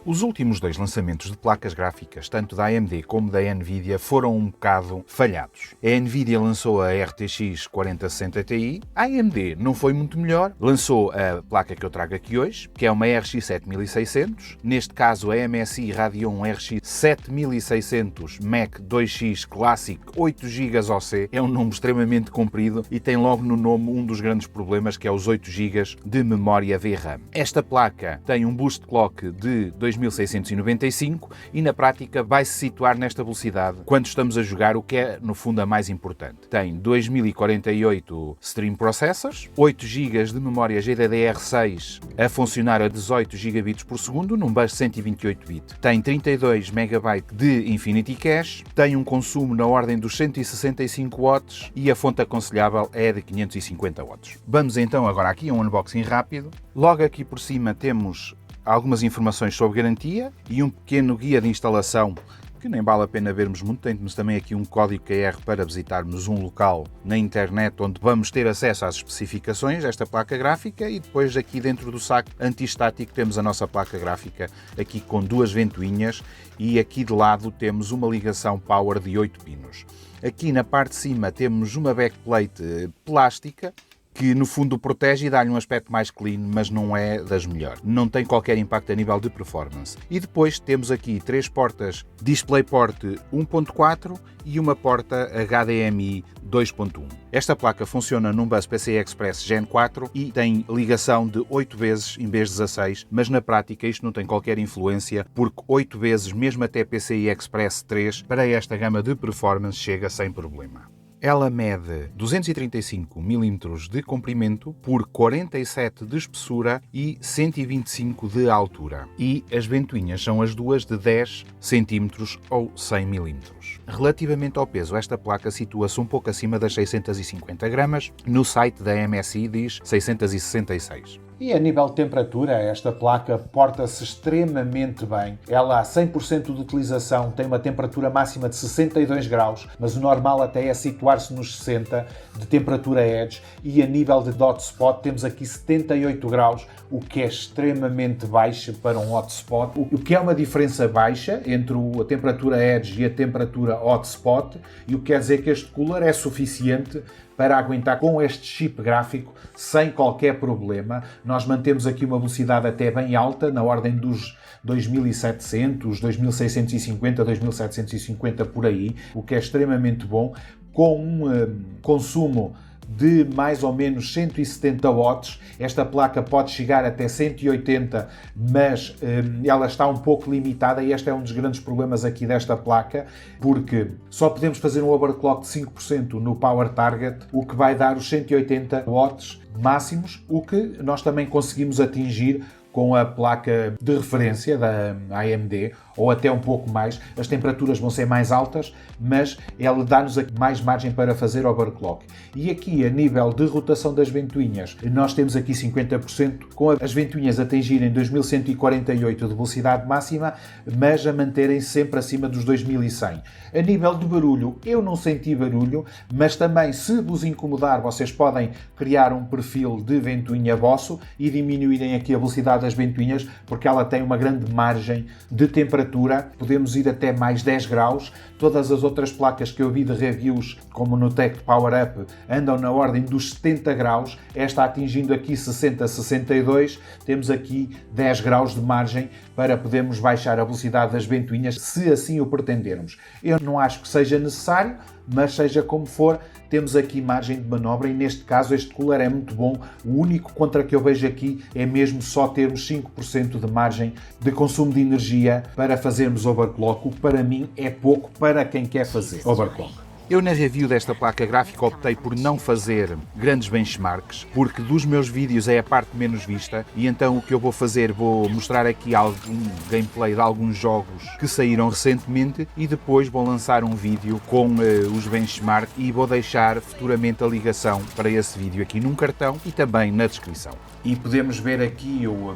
Os últimos dois lançamentos de placas gráficas, tanto da AMD como da Nvidia, foram um bocado falhados. A Nvidia lançou a RTX 4060 Ti, a AMD não foi muito melhor, lançou a placa que eu trago aqui hoje, que é uma RX 7600, neste caso a MSI Radeon RX 7600 Mac 2X Classic 8 GB OC, é um nome extremamente comprido e tem logo no nome um dos grandes problemas, que é os 8 GB de memória VRAM. Esta placa tem um boost clock de 2695 e na prática vai se situar nesta velocidade quando estamos a jogar, o que é no fundo a mais importante. Tem 2048 Stream Processors, 8 GB de memória GDDR6 a funcionar a 18 GB por segundo num bus 128 bit. Tem 32 MB de Infinity Cache, tem um consumo na ordem dos 165 watts e a fonte aconselhável é de 550 watts. Vamos então agora aqui a um unboxing rápido. Logo aqui por cima temos algumas informações sobre garantia e um pequeno guia de instalação que nem vale a pena vermos muito, temos também aqui um código QR para visitarmos um local na internet onde vamos ter acesso às especificações desta placa gráfica e depois aqui dentro do saco anti-estático temos a nossa placa gráfica aqui com duas ventoinhas e aqui de lado temos uma ligação power de 8 pinos. Aqui na parte de cima temos uma backplate plástica que no fundo protege e dá-lhe um aspecto mais clean, mas não é das melhores. Não tem qualquer impacto a nível de performance. E depois temos aqui três portas DisplayPort 1.4 e uma porta HDMI 2.1. Esta placa funciona num bus PCI Express Gen 4 e tem ligação de 8 vezes em vez de 16, mas na prática isto não tem qualquer influência, porque 8 vezes, mesmo até PCI Express 3, para esta gama de performance chega sem problema. Ela mede 235 mm de comprimento por 47 de espessura e 125 de altura. E as ventoinhas são as duas de 10 cm ou 100 mm. Relativamente ao peso, esta placa situa-se um pouco acima das 650 gramas. No site da MSI diz 666. E a nível de temperatura, esta placa porta-se extremamente bem. Ela, a 100% de utilização, tem uma temperatura máxima de 62 graus, mas o normal até é situar-se nos 60 de temperatura edge. E a nível de hotspot temos aqui 78 graus, o que é extremamente baixo para um hotspot. O que é uma diferença baixa entre a temperatura edge e a temperatura hotspot, e o que quer dizer que este cooler é suficiente para aguentar com este chip gráfico sem qualquer problema. Nós mantemos aqui uma velocidade até bem alta, na ordem dos 2700, 2650, 2750 por aí, o que é extremamente bom, com um consumo de mais ou menos 170 watts. Esta placa pode chegar até 180, mas ela está um pouco limitada e este é um dos grandes problemas aqui desta placa, porque só podemos fazer um overclock de 5% no Power Target, o que vai dar os 180 watts máximos, o que nós também conseguimos atingir com a placa de referência da AMD, ou até um pouco mais. As temperaturas vão ser mais altas, mas ela dá-nos mais margem para fazer overclock. E aqui, a nível de rotação das ventoinhas, nós temos aqui 50%, com as ventoinhas atingirem 2148 de velocidade máxima, mas a manterem sempre acima dos 2100. A nível de barulho, eu não senti barulho, mas também, se vos incomodar, vocês podem criar um perfil de ventoinha vosso e diminuírem aqui a velocidade das ventoinhas, porque ela tem uma grande margem de temperatura. Podemos ir até mais 10 graus. Todas as outras placas que eu vi de reviews, como no Tech Power Up, andam na ordem dos 70 graus. Esta atingindo aqui 60, 62, temos aqui 10 graus de margem para podermos baixar a velocidade das ventoinhas, se assim o pretendermos. Eu não acho que seja necessário, mas seja como for, temos aqui margem de manobra e neste caso este cooler é muito bom. O único contra que eu vejo aqui é mesmo só termos 5% de margem de consumo de energia para fazermos overclock, o que para mim é pouco para quem quer fazer overclock. Eu na review desta placa gráfica optei por não fazer grandes benchmarks, porque dos meus vídeos é a parte menos vista e então o que eu vou fazer, vou mostrar aqui algum gameplay de alguns jogos que saíram recentemente e depois vou lançar um vídeo com os benchmarks e vou deixar futuramente a ligação para esse vídeo aqui num cartão e também na descrição. E podemos ver aqui o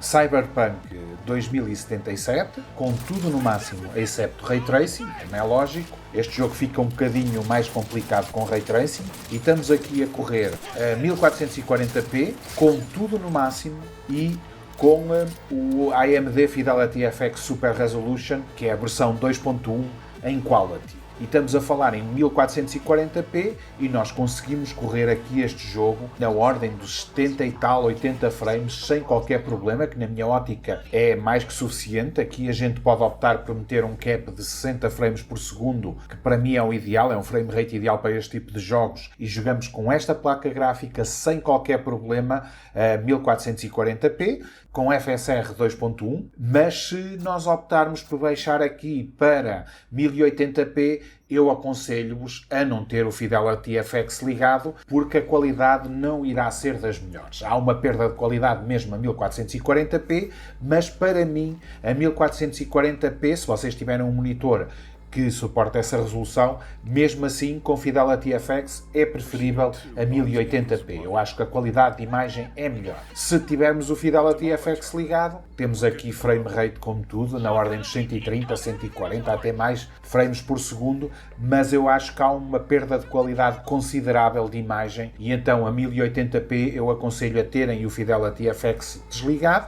Cyberpunk 2077, com tudo no máximo, excepto Ray Tracing, como é lógico. Este jogo fica um bocadinho mais complicado com Ray Tracing. E estamos aqui a correr a 1440p, com tudo no máximo e com o AMD Fidelity FX Super Resolution, que é a versão 2.1 em Quality. E estamos a falar em 1440p e nós conseguimos correr aqui este jogo na ordem dos 70 e tal, 80 frames sem qualquer problema, que na minha ótica é mais que suficiente. Aqui a gente pode optar por meter um cap de 60 frames por segundo, que para mim é o ideal, é um frame rate ideal para este tipo de jogos, e jogamos com esta placa gráfica sem qualquer problema a 1440p, com FSR 2.1, mas se nós optarmos por baixar aqui para 1080p, eu aconselho-vos a não ter o Fidelity FX ligado, porque a qualidade não irá ser das melhores. Há uma perda de qualidade mesmo a 1440p, mas para mim, a 1440p, se vocês tiverem um monitor que suporta essa resolução, mesmo assim, com Fidelity FX é preferível a 1080p. Eu acho que a qualidade de imagem é melhor. Se tivermos o Fidelity FX ligado, temos aqui frame rate como tudo, na ordem de 130, 140, até mais frames por segundo, mas eu acho que há uma perda de qualidade considerável de imagem, e então a 1080p eu aconselho a terem o Fidelity FX desligado,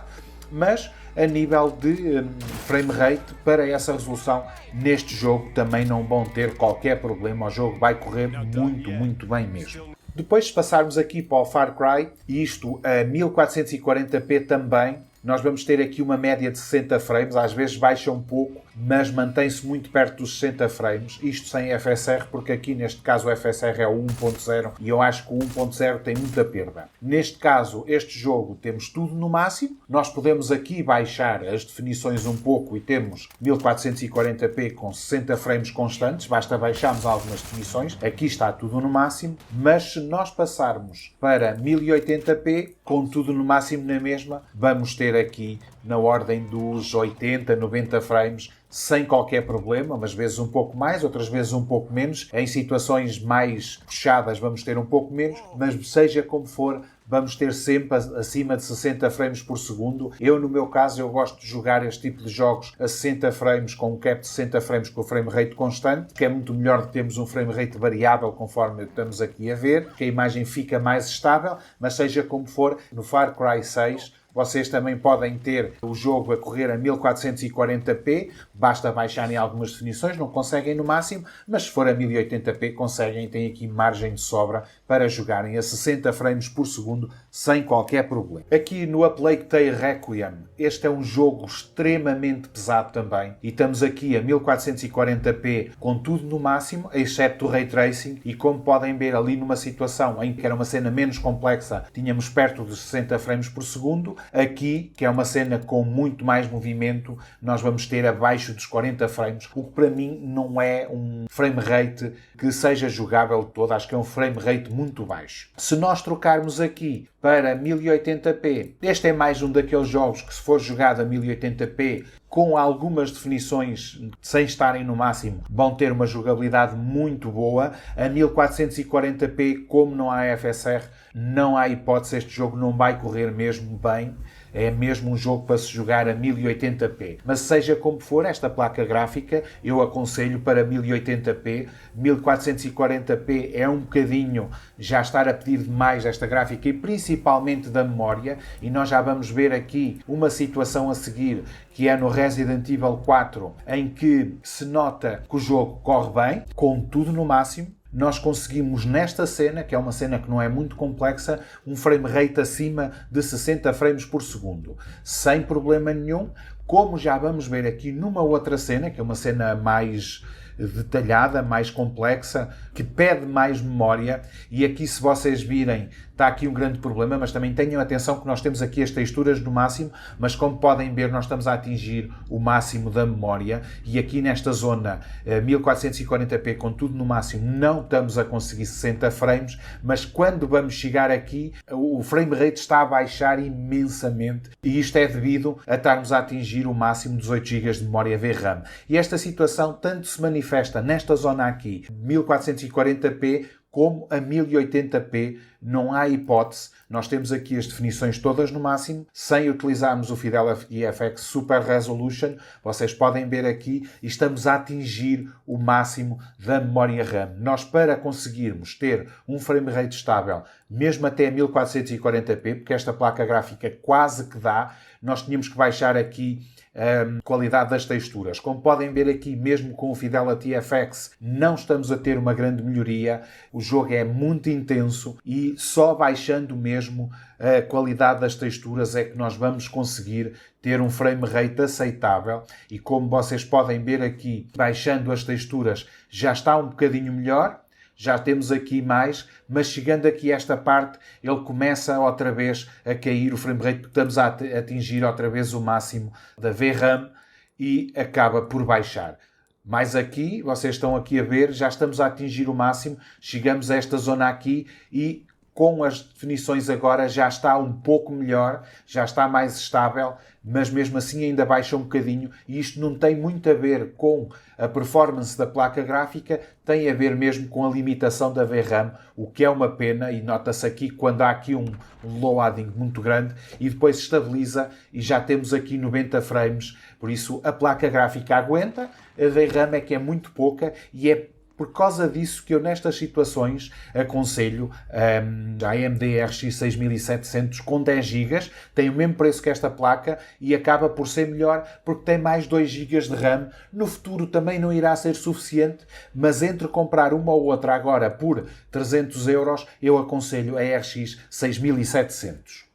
mas a nível de frame rate, para essa resolução, neste jogo também não vão ter qualquer problema. O jogo vai correr muito bem mesmo. Depois, se passarmos aqui para o Far Cry, isto a 1440p também, nós vamos ter aqui uma média de 60 frames, às vezes baixa um pouco, mas mantém-se muito perto dos 60 frames, isto sem FSR, porque aqui neste caso o FSR é o 1.0 e eu acho que o 1.0 tem muita perda. Neste caso, este jogo temos tudo no máximo, nós podemos aqui baixar as definições um pouco e temos 1440p com 60 frames constantes, basta baixarmos algumas definições, aqui está tudo no máximo, mas se nós passarmos para 1080p, com tudo no máximo na mesma, vamos ter aqui na ordem dos 80, 90 frames, sem qualquer problema, umas vezes um pouco mais, outras vezes um pouco menos. Em situações mais puxadas vamos ter um pouco menos, mas seja como for, vamos ter sempre acima de 60 frames por segundo. Eu, no meu caso, eu gosto de jogar este tipo de jogos a 60 frames, com um cap de 60 frames com o frame rate constante, que é muito melhor do que termos um frame rate variável, conforme estamos aqui a ver, que a imagem fica mais estável, mas seja como for, no Far Cry 6, vocês também podem ter o jogo a correr a 1440p, basta baixarem algumas definições, não conseguem no máximo, mas se for a 1080p conseguem, têm aqui margem de sobra para jogarem a 60 frames por segundo sem qualquer problema. Aqui no A Plague Tale Requiem, este é um jogo extremamente pesado também, e estamos aqui a 1440p com tudo no máximo, exceto o Ray Tracing, e como podem ver ali numa situação em que era uma cena menos complexa, tínhamos perto dos 60 frames por segundo. Aqui, que é uma cena com muito mais movimento, nós vamos ter abaixo dos 40 frames, o que para mim não é um frame rate que seja jogável todo, acho que é um frame rate muito baixo. Se nós trocarmos aqui para 1080p, este é mais um daqueles jogos que, se for jogado a 1080p, com algumas definições sem estarem no máximo, vão ter uma jogabilidade muito boa. A 1440p, como não há FSR, não há hipótese, este jogo não vai correr mesmo bem. É mesmo um jogo para se jogar a 1080p. Mas seja como for, esta placa gráfica eu aconselho para 1080p. 1440p é um bocadinho já estar a pedir demais esta gráfica, e principalmente da memória. E nós já vamos ver aqui uma situação a seguir, que é no Resident Evil 4, em que se nota que o jogo corre bem, com tudo no máximo. Nós conseguimos nesta cena, que é uma cena que não é muito complexa, um frame rate acima de 60 frames por segundo, sem problema nenhum, como já vamos ver aqui numa outra cena, que é uma cena mais detalhada, mais complexa, que pede mais memória, e aqui, se vocês virem, está aqui um grande problema, mas também tenham atenção que nós temos aqui as texturas no máximo, mas como podem ver, nós estamos a atingir o máximo da memória, e aqui nesta zona 1440p com tudo no máximo não estamos a conseguir 60 frames, mas quando vamos chegar aqui o frame rate está a baixar imensamente, e isto é devido a estarmos a atingir o máximo dos 8 GB de memória VRAM. E esta situação tanto se manifesta nesta zona aqui, 1440p, como a 1080p não há hipótese. Nós temos aqui as definições todas no máximo, sem utilizarmos o Fidelity FX Super Resolution. Vocês podem ver aqui e estamos a atingir o máximo da memória RAM. Nós, para conseguirmos ter um frame rate estável, mesmo até 1440p, porque esta placa gráfica quase que dá, nós tínhamos que baixar aqui a qualidade das texturas. Como podem ver aqui, mesmo com o Fidelity FX, não estamos a ter uma grande melhoria. O jogo é muito intenso e só baixando mesmo a qualidade das texturas é que nós vamos conseguir ter um frame rate aceitável. E como vocês podem ver aqui, baixando as texturas já está um bocadinho melhor. Já temos aqui mais, mas chegando aqui a esta parte, ele começa outra vez a cair o frame rate, porque estamos a atingir outra vez o máximo da VRAM e acaba por baixar. Mais aqui, vocês estão aqui a ver, já estamos a atingir o máximo, chegamos a esta zona aqui e com as definições agora já está um pouco melhor, já está mais estável, mas mesmo assim ainda baixa um bocadinho e isto não tem muito a ver com a performance da placa gráfica, tem a ver mesmo com a limitação da VRAM, o que é uma pena e nota-se aqui quando há aqui um loading muito grande e depois estabiliza e já temos aqui 90 frames, por isso a placa gráfica aguenta, a VRAM é que é muito pouca e é por causa disso que eu nestas situações aconselho a AMD RX 6700 com 10 GB, tem o mesmo preço que esta placa e acaba por ser melhor porque tem mais 2 GB de RAM. No futuro também não irá ser suficiente, mas entre comprar uma ou outra agora por 300 euros, eu aconselho a RX 6700.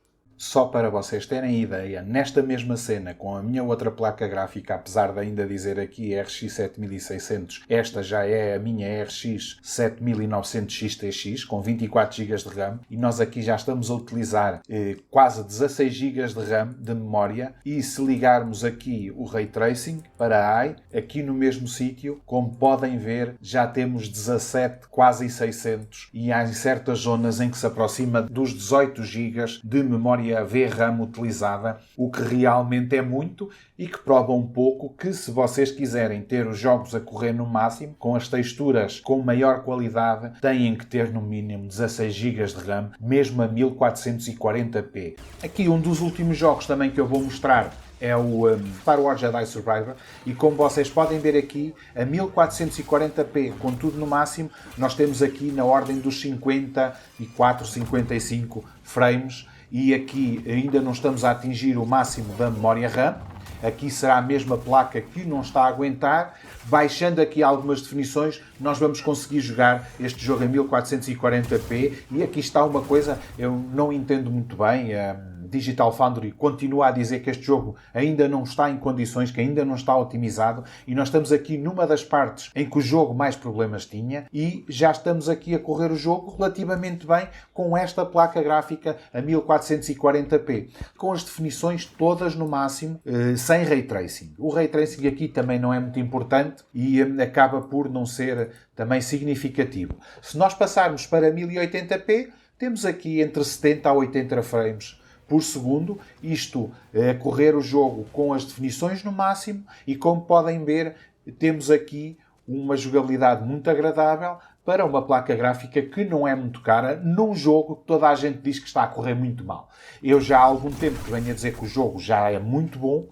Só para vocês terem ideia, nesta mesma cena, com a minha outra placa gráfica, apesar de ainda dizer aqui RX 7600, esta já é a minha RX 7900 XTX, com 24 GB de RAM, e nós aqui já estamos a utilizar quase 16 GB de RAM de memória, e se ligarmos aqui o Ray Tracing para a AI, aqui no mesmo sítio, como podem ver, já temos 17, quase 600, e há em certas zonas em que se aproxima dos 18 GB de memória a VRAM utilizada, o que realmente é muito e que prova um pouco que se vocês quiserem ter os jogos a correr no máximo, com as texturas com maior qualidade, têm que ter no mínimo 16 GB de RAM, mesmo a 1440p. Aqui um dos últimos jogos também que eu vou mostrar é o Star Wars Jedi Survivor e como vocês podem ver aqui, a 1440p com tudo no máximo, nós temos aqui na ordem dos 54, 55 frames e aqui ainda não estamos a atingir o máximo da memória RAM. Aqui será a mesma placa que não está a aguentar. Baixando aqui algumas definições, nós vamos conseguir jogar este jogo em 1440p. E aqui está uma coisa, eu não entendo muito bem. Digital Foundry continua a dizer que este jogo ainda não está em condições, que ainda não está otimizado, e nós estamos aqui numa das partes em que o jogo mais problemas tinha e já estamos aqui a correr o jogo relativamente bem com esta placa gráfica a 1440p, com as definições todas no máximo, sem Ray Tracing. O Ray Tracing aqui também não é muito importante e acaba por não ser também significativo. Se nós passarmos para 1080p, temos aqui entre 70 a 80 frames por segundo, isto a correr o jogo com as definições no máximo e como podem ver temos aqui uma jogabilidade muito agradável para uma placa gráfica que não é muito cara num jogo que toda a gente diz que está a correr muito mal. Eu já há algum tempo que venho a dizer que o jogo já é muito bom,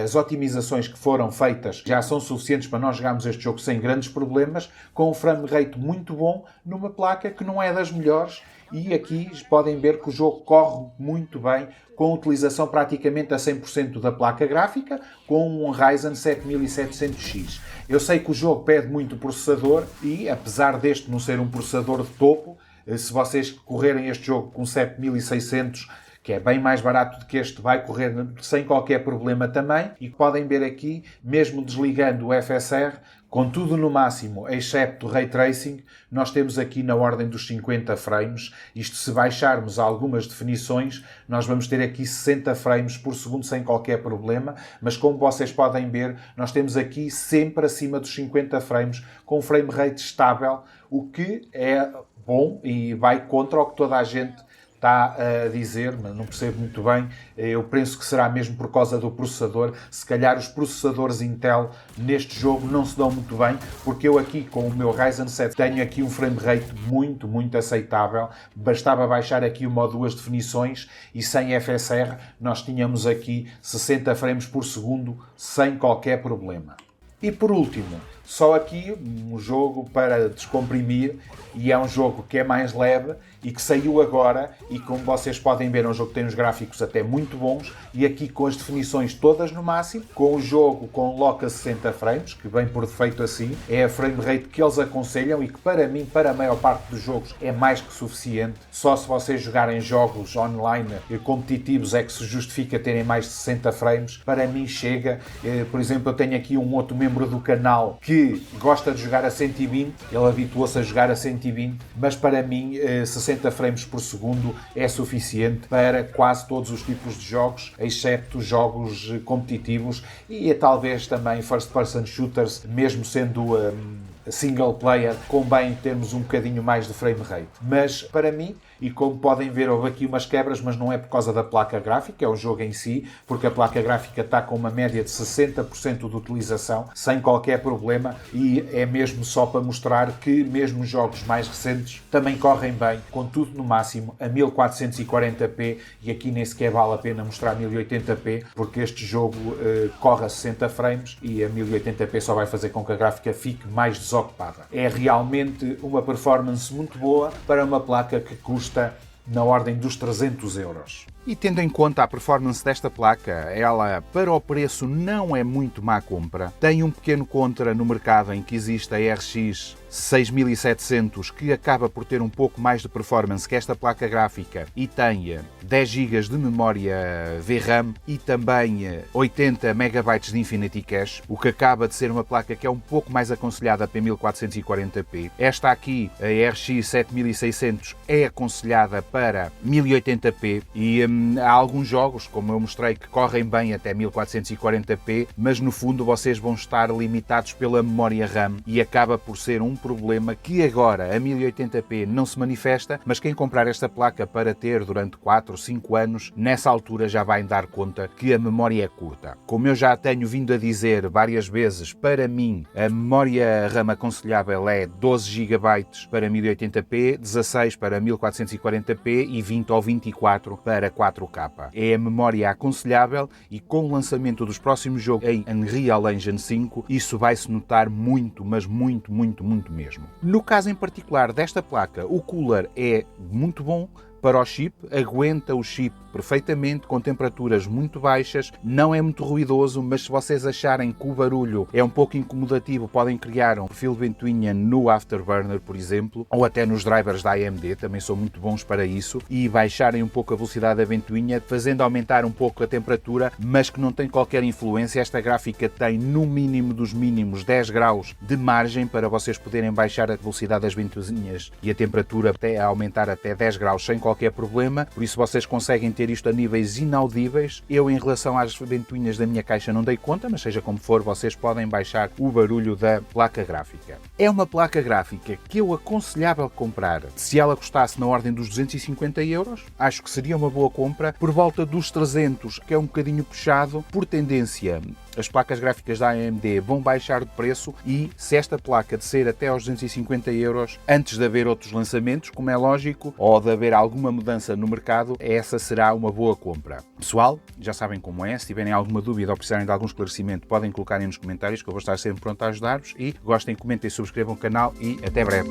as otimizações que foram feitas já são suficientes para nós jogarmos este jogo sem grandes problemas, com um frame rate muito bom numa placa que não é das melhores. E aqui podem ver que o jogo corre muito bem, com utilização praticamente a 100% da placa gráfica, com um Ryzen 7700X. Eu sei que o jogo pede muito processador e, apesar deste não ser um processador de topo, se vocês correrem este jogo com 7600, que é bem mais barato do que este, vai correr sem qualquer problema também. E podem ver aqui, mesmo desligando o FSR, com tudo no máximo, excepto Ray Tracing, nós temos aqui na ordem dos 50 frames. Isto, se baixarmos algumas definições, nós vamos ter aqui 60 frames por segundo sem qualquer problema. Mas como vocês podem ver, nós temos aqui sempre acima dos 50 frames, com frame rate estável, o que é bom e vai contra o que toda a gente está a dizer, mas não percebo muito bem. Eu penso que será mesmo por causa do processador. Se calhar os processadores Intel neste jogo não se dão muito bem, porque eu aqui com o meu Ryzen 7 tenho aqui um frame rate muito aceitável. Bastava baixar aqui uma ou duas definições e sem FSR nós tínhamos aqui 60 frames por segundo sem qualquer problema. E por último, só aqui um jogo para descomprimir, e é um jogo que é mais leve e que saiu agora, e como vocês podem ver é um jogo que tem uns gráficos até muito bons, e aqui com as definições todas no máximo, com o jogo com lock a 60 frames, que vem por defeito assim, é a frame rate que eles aconselham e que para mim, para a maior parte dos jogos, é mais que suficiente. Só se vocês jogarem jogos online competitivos é que se justifica terem mais de 60 frames. Para mim chega. Por exemplo, eu tenho aqui um outro membro do canal que gosta de jogar a 120, ele habituou-se a jogar a 120, mas para mim 60 frames por segundo é suficiente para quase todos os tipos de jogos, exceto jogos competitivos e talvez também first person shooters, mesmo sendo single player, convém termos um bocadinho mais de frame rate. Mas para mim, e como podem ver, houve aqui umas quebras, mas não é por causa da placa gráfica, é o jogo em si, porque a placa gráfica está com uma média de 60% de utilização, sem qualquer problema, e é mesmo só para mostrar que mesmo jogos mais recentes também correm bem, com tudo no máximo, a 1440p, e aqui nem sequer vale a pena mostrar 1080p, porque este jogo corre a 60 frames, e a 1080p só vai fazer com que a gráfica fique mais desocupada. É realmente uma performance muito boa para uma placa que custa na ordem dos 300 euros. E tendo em conta a performance desta placa, ela para o preço não é muito má compra. Tem um pequeno contra no mercado em que existe a RX 6700, que acaba por ter um pouco mais de performance que esta placa gráfica e tem 10 GB de memória VRAM e também 80 MB de Infinity Cache, o que acaba de ser uma placa que é um pouco mais aconselhada para 1440p. Esta aqui, a RX 7600, é aconselhada para 1080p e há alguns jogos, como eu mostrei, que correm bem até 1440p, mas no fundo vocês vão estar limitados pela memória RAM e acaba por ser um problema que agora a 1080p não se manifesta, mas quem comprar esta placa para ter durante 4 ou 5 anos, nessa altura já vai dar conta que a memória é curta. Como eu já tenho vindo a dizer várias vezes, para mim a memória RAM aconselhável é 12 GB para 1080p, 16 para 1440p e 20 ou 24 para 4K. É a memória aconselhável e com o lançamento dos próximos jogos em Unreal Engine 5, isso vai-se notar muito, mas muito mesmo. No caso em particular desta placa, o cooler é muito bom para o chip, aguenta o chip perfeitamente, com temperaturas muito baixas, não é muito ruidoso, mas se vocês acharem que o barulho é um pouco incomodativo, podem criar um perfil de ventoinha no Afterburner, por exemplo, ou até nos drivers da AMD, também são muito bons para isso, e baixarem um pouco a velocidade da ventoinha, fazendo aumentar um pouco a temperatura, mas que não tem qualquer influência. Esta gráfica tem no mínimo dos mínimos 10 graus de margem para vocês poderem baixar a velocidade das ventoinhas e a temperatura até aumentar até 10 graus sem qualquer problema, por isso vocês conseguem ter isto a níveis inaudíveis. Eu, em relação às ventoinhas da minha caixa, não dei conta, mas seja como for, vocês podem baixar o barulho da placa gráfica. É uma placa gráfica que eu aconselhava comprar se ela custasse na ordem dos 250 euros. Acho que seria uma boa compra. Por volta dos 300, que é um bocadinho puxado, por tendência, as placas gráficas da AMD vão baixar de preço e se esta placa descer até aos 250 euros, antes de haver outros lançamentos, como é lógico, ou de haver alguma mudança no mercado, essa será uma boa compra. Pessoal, já sabem como é, se tiverem alguma dúvida ou precisarem de algum esclarecimento, podem colocar aí nos comentários que eu vou estar sempre pronto a ajudar-vos e gostem, comentem, subscrevam o canal e até breve.